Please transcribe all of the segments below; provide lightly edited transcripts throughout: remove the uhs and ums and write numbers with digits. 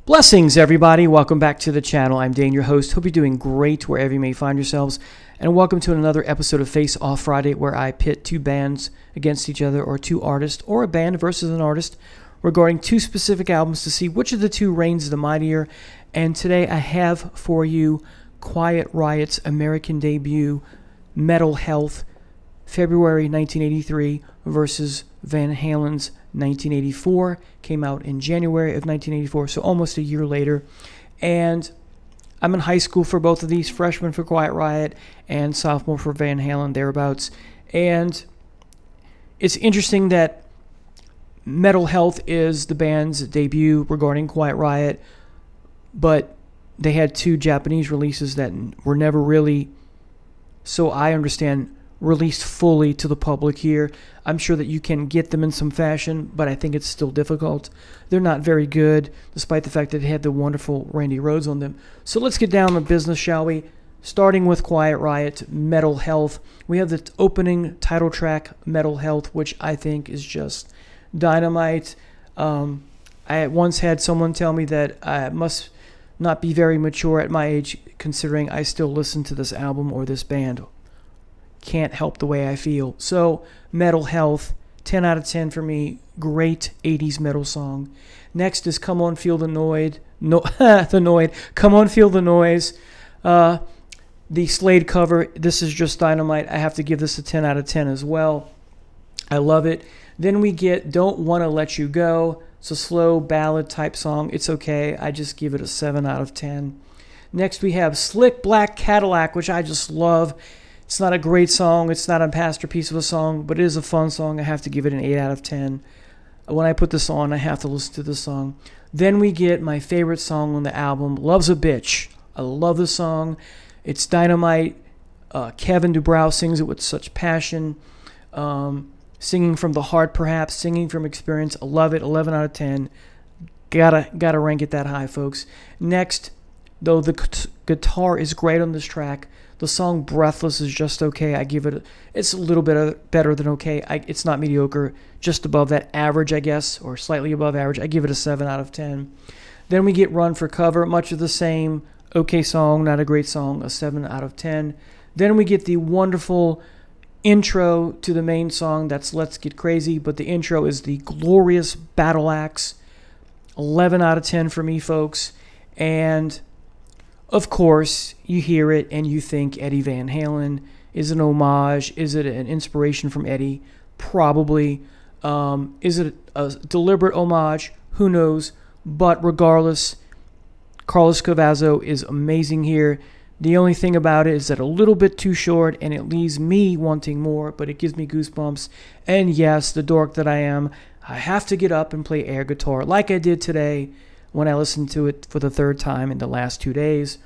Blessings, everybody. Welcome back to the channel. I'm Dane, your host. Hope you're doing great wherever you may find yourselves. And welcome to another episode of Faceoff Friday, where I pit two bands against each other, or two artists, or a band versus an artist, regarding two specific albums to see which of the two reigns the mightier. And today I have for you Quiet Riot's American debut, Metal Health, February 1983, versus Van Halen's 1984. Came out in January of 1984, so almost a year later. And I'm in high school for both of these, freshman for Quiet Riot and sophomore for Van Halen, thereabouts. And it's interesting that Metal Health is the band's debut regarding Quiet Riot, but they had two Japanese releases that were never really, so I understand, released fully to the public here. I'm sure that you can get them in some fashion, but I think it's still difficult. They're not very good, despite the fact that they had the wonderful Randy Rhoads on them. So let's get down to business, shall we? Starting with Quiet Riot, Metal Health. We have the opening title track, Metal Health, which I think is just dynamite. I once had someone tell me that I must not be very mature at my age, considering I still listen to this album or this band. Can't help the way I feel. So, Metal Health, 10 out of 10 for me. Great 80s metal song. Next is Come On Feel the Noid. The Noid. Come On Feel the Noise. The Slade cover. This is just dynamite. I have to give this a 10 out of 10 as well. I love it. Then we get Don't Wanna Let You Go. It's a slow ballad type song. It's okay. I just give it a 7 out of 10. Next we have Slick Black Cadillac, which I just love. It's not a great song. It's not a masterpiece of a song, but it is a fun song. I have to give it an 8 out of 10. When I put this on, I have to listen to this song. Then we get my favorite song on the album, Love's a Bitch. I love the song. It's dynamite. Kevin Dubrow sings it with such passion. Singing from the heart, perhaps. Singing from experience. I love it. 11 out of 10. Gotta rank it that high, folks. Next, though the guitar is great on this track, the song Breathless is just okay. I give it, it's a little bit better than okay. It's not mediocre, just above that average, I guess, or slightly above average. I give it a 7 out of 10. Then we get Run for Cover, much of the same. Okay song, not a great song, a 7 out of 10. Then we get the wonderful intro to the main song, that's Let's Get Crazy, but the intro is the glorious Battle Axe. 11 out of 10 for me, folks. And of course, you hear it and you think Eddie Van Halen. Is it an homage? Is it an inspiration from Eddie? Probably. Is it a deliberate homage? Who knows? But regardless, Carlos Cavazo is amazing here. The only thing about it is that a little bit too short, and it leaves me wanting more, but it gives me goosebumps. And yes, the dork that I am, I have to get up and play air guitar like I did today, when I listened to it for the third time in the last 2 days.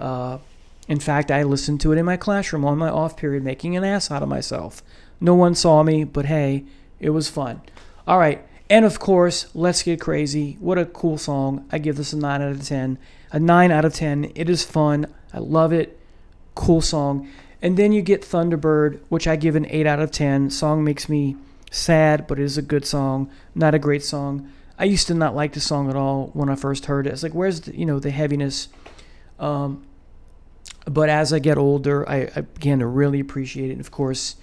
In fact, I listened to it in my classroom on my off period, making an ass out of myself. No one saw me, but hey, it was fun. All right, and of course, Let's Get Crazy. What a cool song. I give this a 9 out of 10. A 9 out of 10. It is fun. I love it. Cool song. And then you get Thunderbird, which I give an 8 out of 10. Song makes me sad, but it is a good song. Not a great song. I used to not like the song at all when I first heard it. It's like, where's the heaviness? But as I get older, I began to really appreciate it. And of course,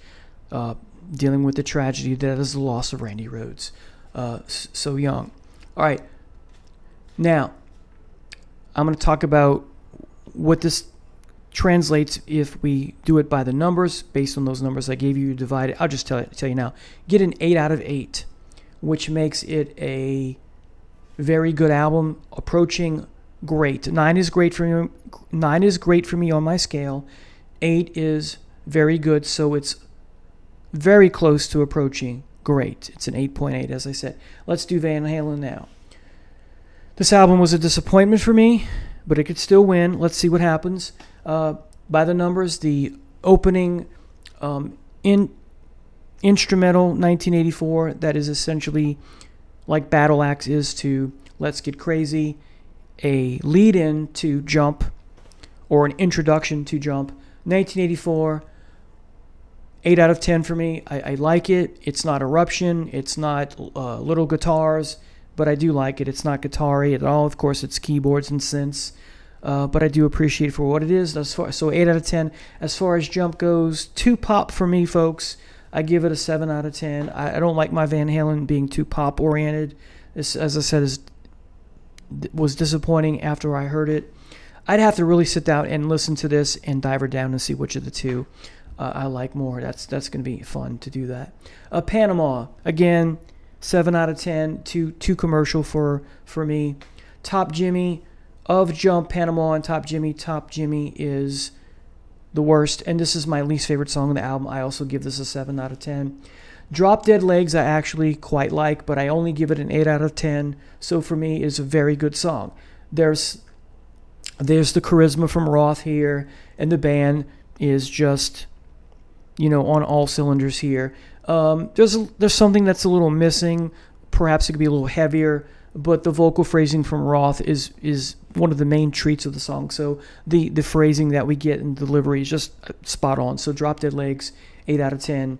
dealing with the tragedy that is the loss of Randy Rhoads, so young. All right, now I'm going to talk about what this translates if we do it by the numbers. Based on those numbers I gave you, divide it. I'll just tell you now. Get an 8 out of 8. Which makes it a very good album, approaching great. 9 is great for me. 9 is great for me on my scale. 8 is very good, so it's very close to approaching great. It's an 8.8, as I said. Let's do Van Halen now. This album was a disappointment for me, but it could still win. Let's see what happens. By the numbers, the opening instrumental 1984, that is essentially like Battle Axe is to Let's Get Crazy, a lead-in to Jump, or an introduction to Jump. 1984, 8 out of 10 for me. I like it. It's not Eruption. It's not little guitars. but I do like it. It's not guitar-y at all. Of course, it's keyboards and synths, but I do appreciate it for what it is. So 8 out of 10. As far as Jump goes, too pop for me, folks. I give it a 7 out of 10. I don't like my Van Halen being too pop-oriented. This, as I said, was disappointing after I heard it. I'd have to really sit down and listen to this and dive her down and see which of the two I like more. That's going to be fun to do that. Panama, again, 7 out of 10. Too commercial for me. Top Jimmy of Jump, Panama, and Top Jimmy. Top Jimmy is the worst, and this is my least favorite song on the album. I also give this a 7 out of 10. Drop Dead Legs I actually quite like, but I only give it an 8 out of 10. So for me, it's a very good song. There's the charisma from Roth here, and the band is just, on all cylinders here. There's something that's a little missing. Perhaps it could be a little heavier, but the vocal phrasing from Roth is one of the main treats of the song. So the phrasing that we get in delivery is just spot on. So Drop Dead Legs, 8 out of 10.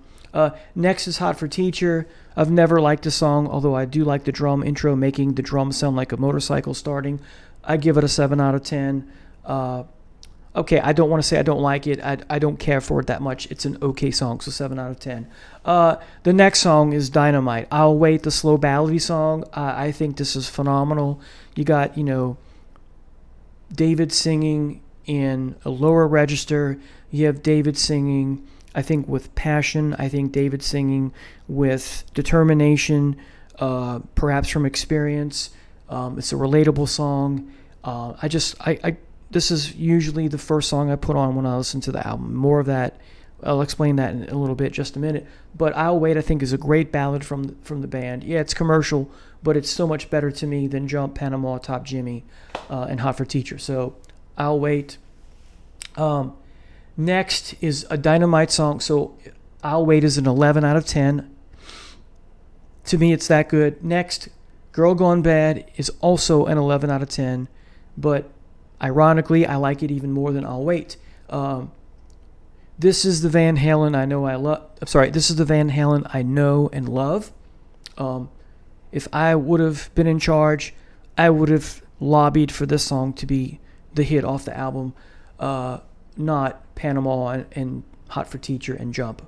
Next is Hot for Teacher. I've never liked the song, although I do like the drum intro, making the drum sound like a motorcycle starting. I give it a 7 out of 10. Okay, I don't want to say I don't like it. I don't care for it that much. It's an okay song, so 7 out of 10. The next song is Dynamite. I'll Wait, the slow ballady song. I think this is phenomenal. You got, David singing in a lower register. You have David singing, I think, with passion. I think David singing with determination, perhaps from experience. It's a relatable song. This is usually the first song I put on when I listen to the album. More of that. I'll explain that in a little bit, just a minute. But I'll Wait, I think, is a great ballad from the band. Yeah, it's commercial, but it's so much better to me than Jump, Panama, Top Jimmy, and Hot for Teacher. So I'll Wait. Next is a Dynamite song. So I'll Wait is an 11 out of 10. To me, it's that good. Next, Girl Gone Bad is also an 11 out of 10, but ironically, I like it even more than I'll Wait. This is the Van Halen I know I love. I'm sorry, this is the Van Halen I know and love. If I would have been in charge, I would have lobbied for this song to be the hit off the album, not Panama and Hot for Teacher and Jump.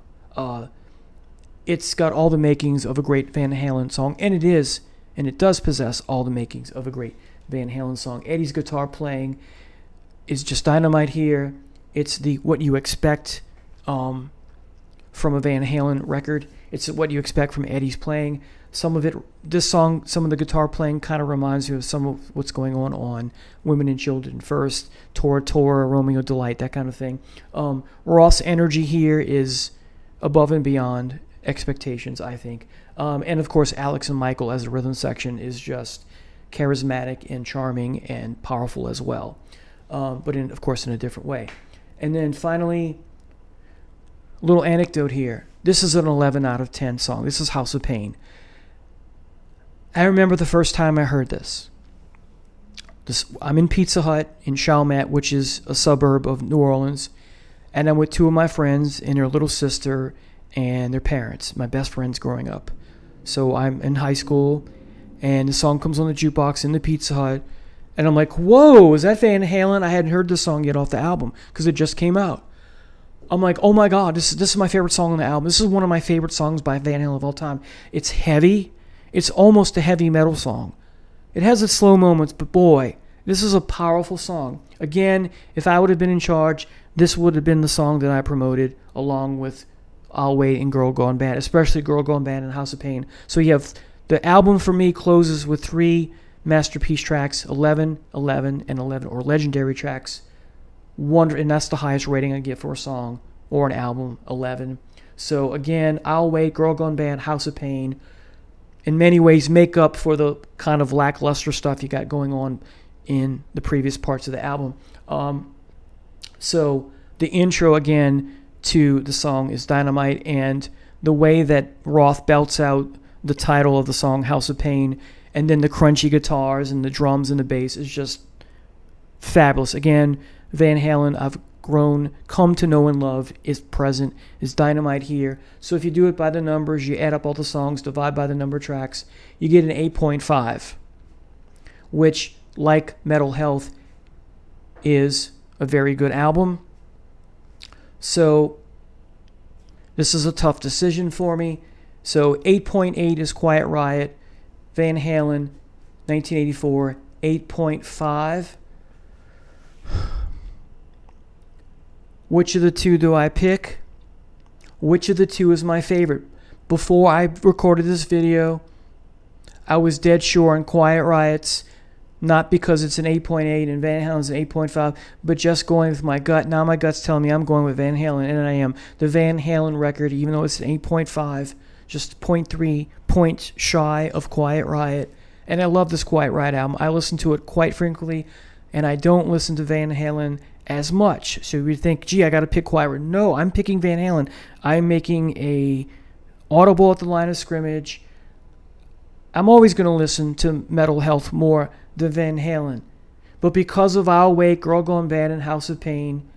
It's got all the makings of a great Van Halen song, and it does possess all the makings of a great Van Halen song. Eddie's guitar playing is just dynamite here. It's what you expect from a Van Halen record. It's what you expect from Eddie's playing. Some of the guitar playing kind of reminds you of some of what's going on Women and Children First, Tora, Romeo Delight, that kind of thing. Roth's energy here is above and beyond expectations, I think. And of course, Alex and Michael as the rhythm section is just charismatic and charming and powerful as well, but of course in a different way. And then finally, a little anecdote here. This is an 11 out of 10 song. This is House of Pain. I remember the first time I heard this. I'm in Pizza Hut in Chalmette, which is a suburb of New Orleans, and I'm with two of my friends and their little sister and their parents, my best friends growing up. So I'm in high school, and the song comes on the jukebox in the Pizza Hut, and I'm like, whoa, is that Van Halen? I hadn't heard this song yet off the album because it just came out. I'm like, oh my God, this is my favorite song on the album. This is one of my favorite songs by Van Halen of all time. It's heavy. It's almost a heavy metal song. It has its slow moments, but boy, this is a powerful song. Again, if I would have been in charge, this would have been the song that I promoted along with I'll Wait and Girl Gone Bad, especially Girl Gone Bad and House of Pain. So you have the album for me closes with 3 masterpiece tracks, 11, 11, and 11, or legendary tracks. And that's the highest rating I get for a song or an album, 11. So again, I'll Wait, Girl Gone Bad, House of Pain, in many ways make up for the kind of lackluster stuff you got going on in the previous parts of the album. So the intro again to the song is dynamite, and the way that Roth belts out the title of the song, House of Pain, and then the crunchy guitars and the drums and the bass is just fabulous. Again, Van Halen, grown, come to know and love is present, is Dynamite here. So if you do it by the numbers, you add up all the songs, divide by the number of tracks, you get an 8.5, which, like Metal Health, is a very good album. So this is a tough decision for me. So 8.8 is Quiet Riot, Van Halen, 1984, 8.5. Which of the two do I pick? Which of the two is my favorite? Before I recorded this video, I was dead sure on Quiet Riot's, not because it's an 8.8 and Van Halen's an 8.5, but just going with my gut. Now my gut's telling me I'm going with Van Halen, and I am. The Van Halen record, even though it's an 8.5, just 0.3 points shy of Quiet Riot. And I love this Quiet Riot album. I listen to it quite frequently, and I don't listen to Van Halen as much. So you think, gee, I got to pick Quiet Riot. No, I'm picking Van Halen. I'm making a audible at the line of scrimmage. I'm always going to listen to Metal Health more than Van Halen. But because of I'll Wait, Girl Gone Bad, and House of Pain,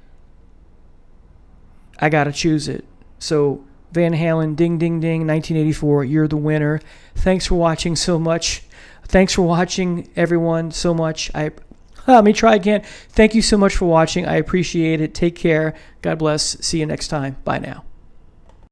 I got to choose it. So Van Halen, ding, ding, ding, 1984, you're the winner. Thanks for watching so much. Thanks for watching, everyone, so much. Let me try again. Thank you so much for watching. I appreciate it. Take care. God bless. See you next time. Bye now.